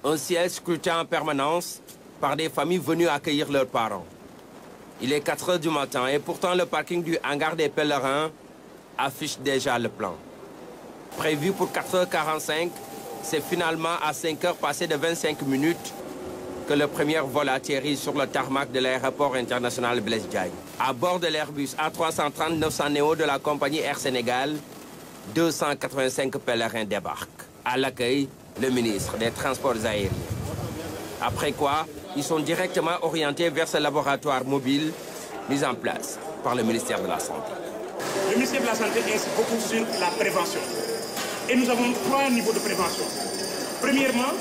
Un ciel scruté en permanence par des familles venues accueillir leurs parents. Il est 4 h du matin et pourtant le parking du hangar des pèlerins affiche déjà le plan. Prévu pour 4 h 45, c'est finalement à 5 h passées de 25 minutes que le premier vol atterrit sur le tarmac de l'aéroport international Blaise Diagne. À bord de l'Airbus A330-900 Neo de la compagnie Air Sénégal, 285 pèlerins débarquent. À l'accueil, le ministre des Transports aériens. Après quoi, ils sont directement orientés vers ce laboratoire mobile mis en place par le ministère de la Santé. Le ministère de la Santé insiste beaucoup sur la prévention. Et nous avons 3 niveaux de prévention. Premièrement,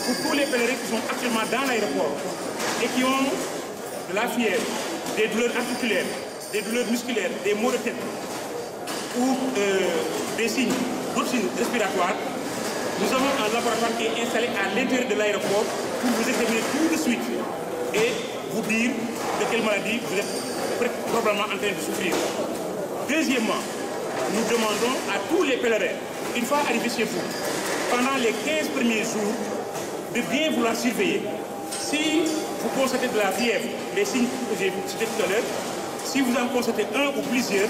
pour tous les pèlerins qui sont actuellement dans l'aéroport et qui ont de la fièvre, des douleurs articulaires, des douleurs musculaires, des maux de tête ou des signes, d'autres signes respiratoires, nous avons un laboratoire qui est installé à l'intérieur de l'aéroport pour vous examiner tout de suite et vous dire de quelle maladie vous êtes probablement en train de souffrir. Deuxièmement, nous demandons à tous les pèlerins, une fois arrivés chez vous, pendant les 15 premiers jours, de bien vouloir surveiller. Si vous constatez de la fièvre, les signes que j'ai cités tout à l'heure, si vous en constatez un ou plusieurs,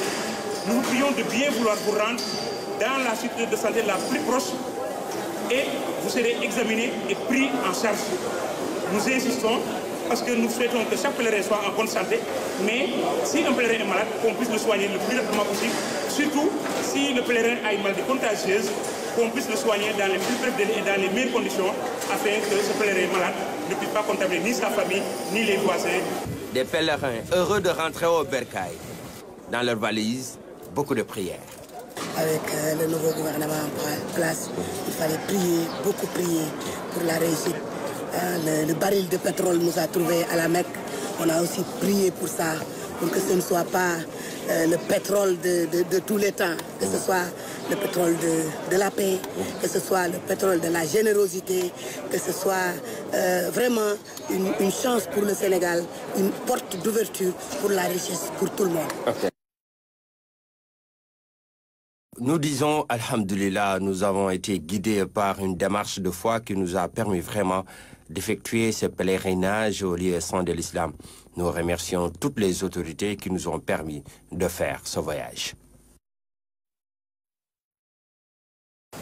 nous vous prions de bien vouloir vous rendre dans la structure de santé la plus proche et vous serez examiné et pris en charge. Nous insistons parce que nous souhaitons que chaque pèlerin soit en bonne santé, mais si un pèlerin est malade, qu'on puisse le soigner le plus rapidement possible, surtout si le pèlerin a une maladie contagieuse, qu'on puisse le soigner dans les plus brefs délais et dans les meilleures conditions afin que ce pèlerin malade ne puisse pas contaminer ni sa famille, ni les voisins. Des pèlerins heureux de rentrer au bercail. Dans leurs valises, beaucoup de prières. Avec le nouveau gouvernement en place, il fallait prier, beaucoup prier pour la réussite. Le baril de pétrole nous a trouvés à la Mecque. On a aussi prié pour ça, pour que ce ne soit pas le pétrole de tous les temps, que ce soit le pétrole de la paix, que ce soit le pétrole de la générosité, que ce soit vraiment une chance pour le Sénégal, une porte d'ouverture pour la richesse pour tout le monde. Okay. Nous disons, alhamdoulilah, nous avons été guidés par une démarche de foi qui nous a permis vraiment d'effectuer ce pèlerinage au lieu saint de l'islam. Nous remercions toutes les autorités qui nous ont permis de faire ce voyage.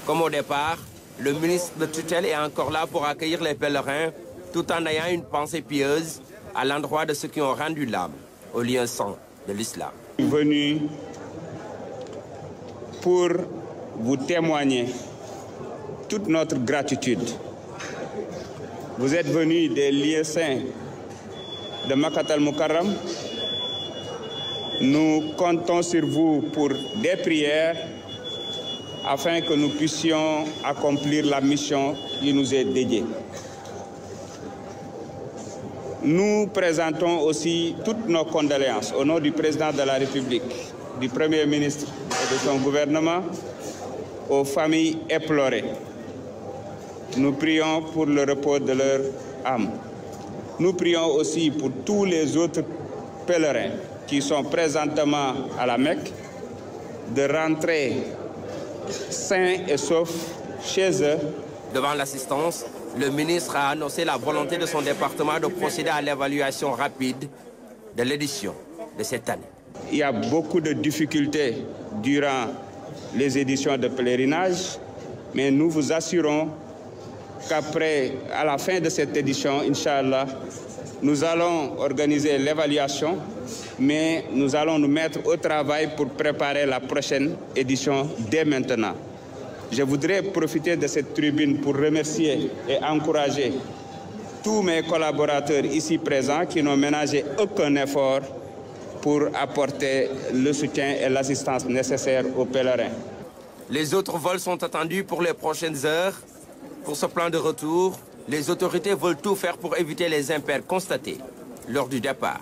Comme au départ, le ministre de tutelle est encore là pour accueillir les pèlerins tout en ayant une pensée pieuse à l'endroit de ceux qui ont rendu l'âme au lieu saint de l'islam. Venu pour vous témoigner toute notre gratitude. Vous êtes venus des lieux saints de Makkat al-Mukarram. Nous comptons sur vous pour des prières afin que nous puissions accomplir la mission qui nous est dédiée. Nous présentons aussi toutes nos condoléances au nom du président de la République, du Premier ministre et de son gouvernement aux familles éplorées. Nous prions pour le repos de leur âme. Nous prions aussi pour tous les autres pèlerins qui sont présentement à la Mecque de rentrer sains et saufs chez eux. Devant l'assistance, le ministre a annoncé la volonté de son département de procéder à l'évaluation rapide de l'édition de cette année. Il y a beaucoup de difficultés durant les éditions de pèlerinage, mais nous vous assurons qu'après, à la fin de cette édition, Inch'Allah, nous allons organiser l'évaluation, mais nous allons nous mettre au travail pour préparer la prochaine édition dès maintenant. Je voudrais profiter de cette tribune pour remercier et encourager tous mes collaborateurs ici présents qui n'ont ménagé aucun effort pour apporter le soutien et l'assistance nécessaires aux pèlerins. Les autres vols sont attendus pour les prochaines heures. Pour ce plan de retour, les autorités veulent tout faire pour éviter les impairs constatés lors du départ